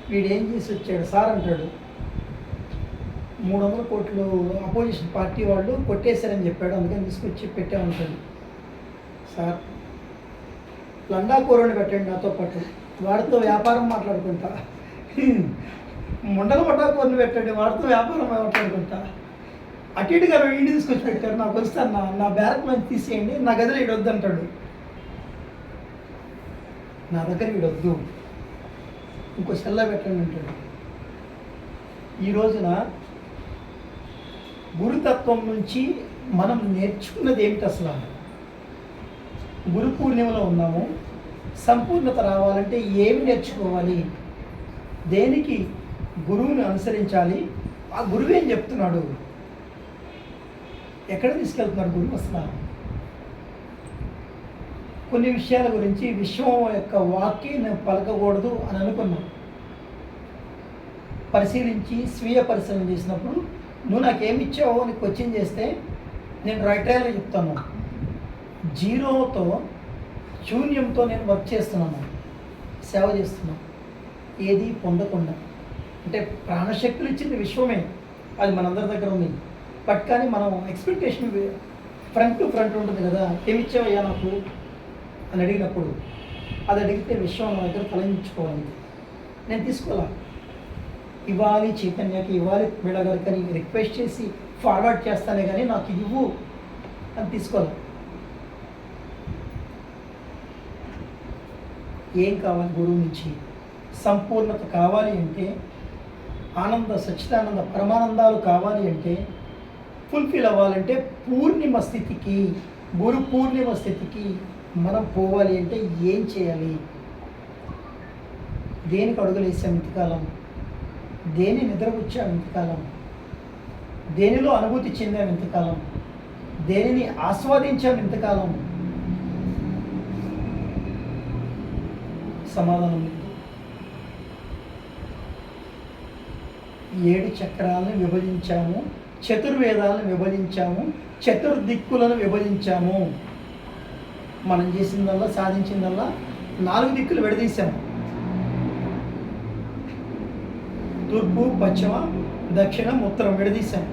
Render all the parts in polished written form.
వీడు ఏం చేసి వచ్చాడు సార్ అంటాడు, 300 కోట్లు అపోజిషన్ పార్టీ వాళ్ళు కొట్టేశారని చెప్పాడు, అందుకని తీసుకొచ్చి పెట్టామంటాడు. సార్ లండా కూరని పెట్టండి నాతో పాటు, వాడితో వ్యాపారం మాట్లాడుకుంటా. ముండల పట్టాకూరని పెట్టండి, వాడితో వ్యాపారం మాట్లాడుకుంటా. అటు ఇటుగా వీడిని తీసుకొచ్చి పెట్టారు, నాకు వస్తాను నా బ్యారక్ మంచి తీసేయండి, నా గదిలో వీడొద్దు అంటాడు. నా దగ్గర వీడొద్దు, ఇంకో సెల్ల పెట్టండి అంటాడు. ఈ రోజున గురుతత్వం నుంచి మనం నేర్చుకున్నది ఏమిటి అసలు? గురు పూర్ణిమలో ఉన్నాము, సంపూర్ణత రావాలంటే ఏమి నేర్చుకోవాలి, దేనికి గురువుని అనుసరించాలి, ఆ గురువు ఏం చెప్తున్నాడు, ఎక్కడ తీసుకెళ్తున్నాడు గురువు అసలు? కొన్ని విషయాల గురించి విశ్వం యొక్క వాక్యం నేను పలకకూడదు అని అనుకున్నాను. పరిశీలించి స్వీయ పరిశీలన చేసినప్పుడు నువ్వు నాకేమి ఇచ్చావో అని క్వశ్చన్ చేస్తే నేను రైట్ రైలో చెప్తాను. జీరోతో శూన్యంతో నేను వర్క్ చేస్తున్నాను, సేవ చేస్తున్నాను, ఏది పొందకుండా. అంటే ప్రాణశక్తులు ఇచ్చింది విశ్వమే, అది మనందరి దగ్గర ఉంది. బట్ కానీ మనం ఎక్స్పెక్టేషన్ ఫ్రంట్ టు ఫ్రంట్ ఉంటుంది కదా, ఏమి ఇచ్చావయ్యా నాకు అని అడిగినప్పుడు, అది అడిగితే విశ్వం నా దగ్గర తలంచుకోవాలి. నేను తీసుకోవాలా, ఇవ్వాలి చైతన్యకి, ఇవ్వాలి వీళ్ళగారికి అని రిక్వెస్ట్ చేసి ఫార్వర్డ్ చేస్తానే కానీ నాకు ఇది ఇవ్వు అని తీసుకోవాలి. ఏం కావాలి గురువు నుంచి? సంపూర్ణత కావాలి అంటే, ఆనంద సచ్చిదానంద పరమానందాలు కావాలి అంటే, ఫుల్ఫిల్ అవ్వాలంటే పూర్ణిమ స్థితికి, గురు పూర్ణిమ స్థితికి మనం పోవాలి అంటే ఏం చేయాలి? దేనికి అడుగులేసాం ఇంతకాలం? దేని నిద్రపుచ్చాం ఇంతకాలం? దేనిలో అనుభూతి చెందాం ఇంతకాలం? దేనిని ఆస్వాదించాం ఇంతకాలం? సమాధానం లేదు. 7 చక్రాలను విభజించాము, చతుర్వేదాలను విభజించాము, చతుర్దిక్కులను విభజించాము. మనం చేసిందల్లా సాధించిందల్లా 4 దిక్కులు విడదీశాము. తూర్పు పశ్చిమ దక్షిణం ఉత్తరం విడదీశాం.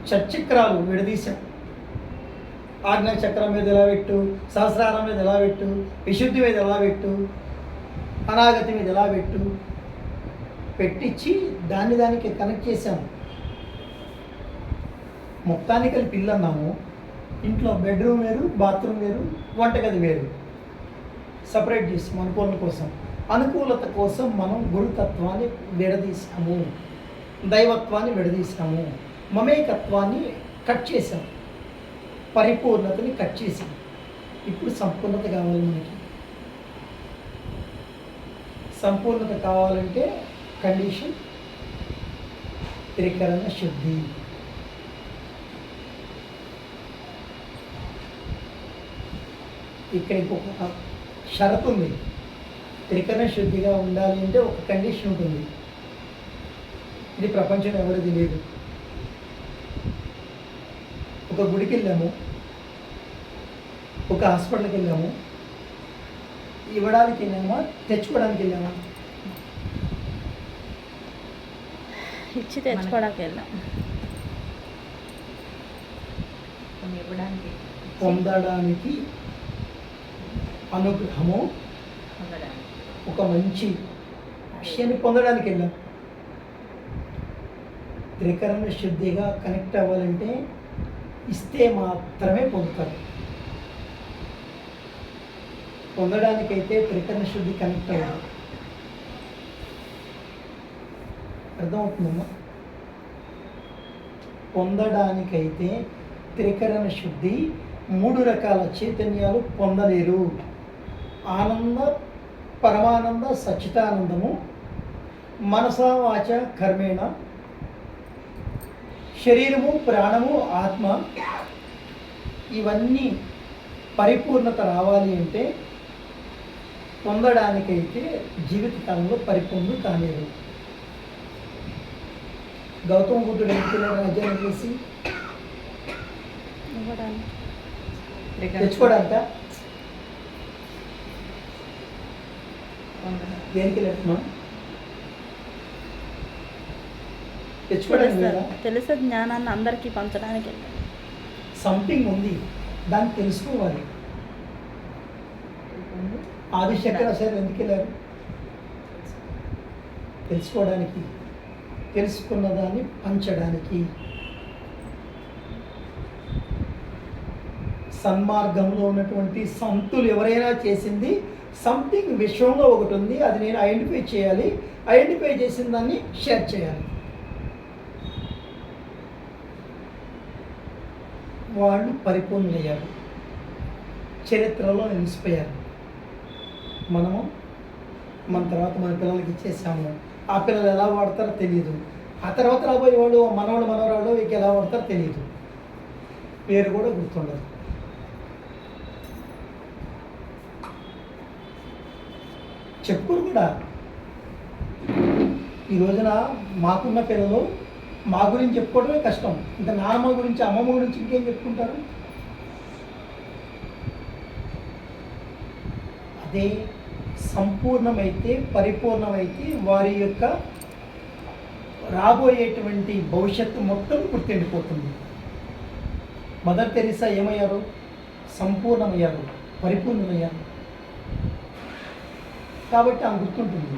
షట్చక్రాలు విడదీశాం. ఆజ్ఞా చక్రం మీద ఎలా పెట్టు, సహస్రారం మీద ఎలా పెట్టు, విశుద్ధి మీద ఎలా పెట్టు, అనాగతి మీద ఎలా పెట్టు పెట్టించి దానికి కనెక్ట్ చేసాము. మొత్తాన్ని కలిపి ఇల్లు అన్నాము. ఇంట్లో బెడ్రూమ్ వేరు, బాత్రూమ్ వేరు, వంటగది వేరు సపరేట్ చేసాము అనుకూలత కోసం. అనుకూలత కోసం మనం గురుతత్వాన్ని విడదీసాము, దైవత్వాన్ని విడదీసాము, మమేకత్వాన్ని కట్ చేసాము, పరిపూర్ణతని కట్ చేసాం. ఇప్పుడు సంపూర్ణత కావాలి మనకి. సంపూర్ణత కావాలంటే కండిషన్ త్రికరణ శుద్ధి. ఇక్కడ ఇంకొక షరతు ఉంది. త్రికరణ శుద్ధిగా ఉండాలి అంటే ఒక కండిషన్ ఉంటుంది. ఇది ప్రపంచంలో ఎవరిది లేదు. ఒక గుడికి వెళ్ళాము, ఒక హాస్పిటల్కి వెళ్ళాము, ఇవ్వడానికి వెళ్ళామా తెచ్చుకోవడానికి వెళ్ళామా? ఇచ్చి తెచ్చుకోవడానికి వెళ్ళాం. పొందడానికి అనుగ్రహము, ఒక మంచి విషయాన్ని పొందడానికి వెళ్ళాం. త్రికరణ శుద్ధిగా కనెక్ట్ అవ్వాలంటే ఇస్తే మాత్రమే పొందుతారు. పొందడానికైతే త్రికరణ శుద్ధి కనెక్ట్ అవ్వాలి. అర్థమవుతుందమ్మా? పొందడానికైతే త్రికరణ శుద్ధి 3 రకాల చైతన్యాలు పొందలేరు. ఆనంద, పరమానంద, సచ్చిదానందము, మనసా వాచ కర్మేణ, శరీరము, ప్రాణము, ఆత్మ, ఇవన్నీ పరిపూర్ణత రావాలి అంటే పొందడానికైతే జీవితకాలంలో పరిపూర్ణ కాలేదు. గౌతమ బుద్ధుడు ఎంచుకున్నాడు అధ్యయనం చేసి తెచ్చుకోవడానిక దేనికి వెళ్తున్నాం? తెచ్చుకోవడానికి లేదా? తెలిసే జ్ఞానాన్ని అందరికీ పంచడానికి వెళ్ళాను. సంథింగ్ ఉంది, దాన్ని తెలుసుకోవాలి. ఆదిశంకరాచార్యులు ఎందుకు వెళ్ళారు? తెలుసుకోవడానికి, తెలుసుకున్న దాన్ని పంచడానికి. సన్మార్గంలో ఉన్నటువంటి సంతులు ఎవరైనా చేసింది సంథింగ్ విశ్వంలో ఒకటి ఉంది, అది నేను ఐడెంటిఫై చేయాలి, ఐడెంటిఫై చేసిన దాన్ని షేర్ చేయాలి. వాళ్ళు పరిపూర్ణులయ్యారు, చరిత్రలో నిలిచిపోయారు. మనము మన తర్వాత మన పిల్లలకి ఇచ్చేసాము, ఆ పిల్లలు ఎలా వాడతారో తెలియదు, ఆ తర్వాత రాబోయే వాళ్ళు మనవాళ్ళు మనవరాళ్ళు వీళ్ళకి ఎలా వాడతారో తెలియదు, పేరు కూడా గుర్తుండదు. చెప్పుకోరు కూడా. ఈ రోజున మాకున్న పిల్లలు మా గురించి చెప్పుకోవడమే కష్టం, ఇంకా నాన్నమ్మ గురించి అమ్మమ్మ గురించి ఇంకేం చెప్పుకుంటారు? అదే సంపూర్ణమైతే, పరిపూర్ణమైతే వారి యొక్క రాబోయేటువంటి భవిష్యత్తు మొత్తం గుర్తుండిపోతుంది. మదర్ తెరీసా ఏమయ్యారు? సంపూర్ణమయ్యారు, పరిపూర్ణమయ్యారు. కాబట్టి ఆమె గుర్తుంటుంది.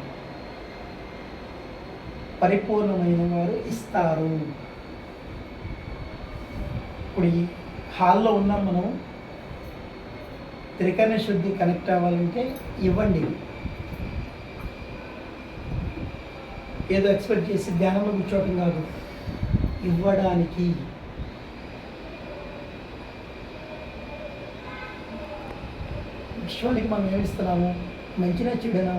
పరిపూర్ణమైన వారు ఇస్తారు. ఇప్పుడు ఈ హాల్లో ఉన్నాం మనం, త్రికరణ శుద్ధి కనెక్ట్ అవ్వాలంటే ఇవ్వండి. ఏదో ఎక్స్పెక్ట్ చేసి ధ్యానంలో కూర్చోవటం కాదు, ఇవ్వడానికి. విశ్వానికి మనం ఏమిస్తున్నాము? మంచినా చెడునా?